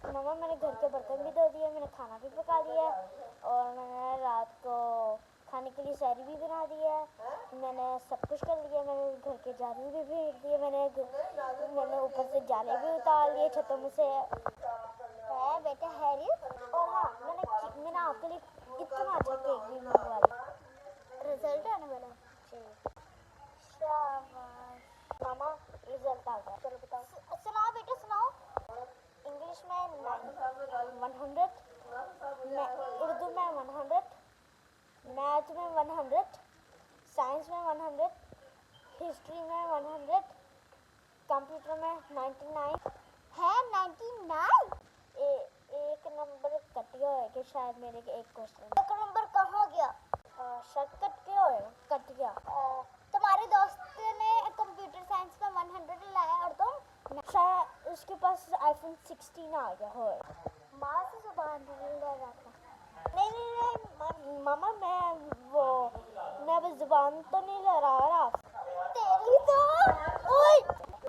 मामा मैंने घर के बर्तन भी धो दिए, मैंने खाना भी पका लिया और मैंने रात को खाने के लिए सैरी भी बना दी है। मैंने सब कुछ कर लिया। मैंने घर के झाड़ू भी फेंक दिए। मैंने ऊपर से जाले भी उतार लिए छतों में से। है बेटा हैरियत। और हाँ, मैंने आपके लिए इतना अच्छा केक भी मंगवा लिया। रिजल्ट आने वाला है। शाबाश मामा, रिजल्ट आ गया। चलो बताओ। सुनाओ बेटा सुनाओ। इंग्लिश में 100, उर्दू में 100, मैथ में 100, साइंस में 100, हिस्ट्री में 100, कंप्यूटर में 99 है। 99 एक नंबर कट गया है कि शायद मेरे के एक क्वेश्चन एक नंबर कहाँ गया? शायद कट गया होगा। कट गया। तुम्हारे दोस्त ने कंप्यूटर साइंस में 100 लाया और तुम शायद उसके पास आईफोन 16 आ गया हो। माँ से जुबान ले जाता। नहीं मामा, मैं वो जुबान तो नहीं ले रहा। तेरी तो ओए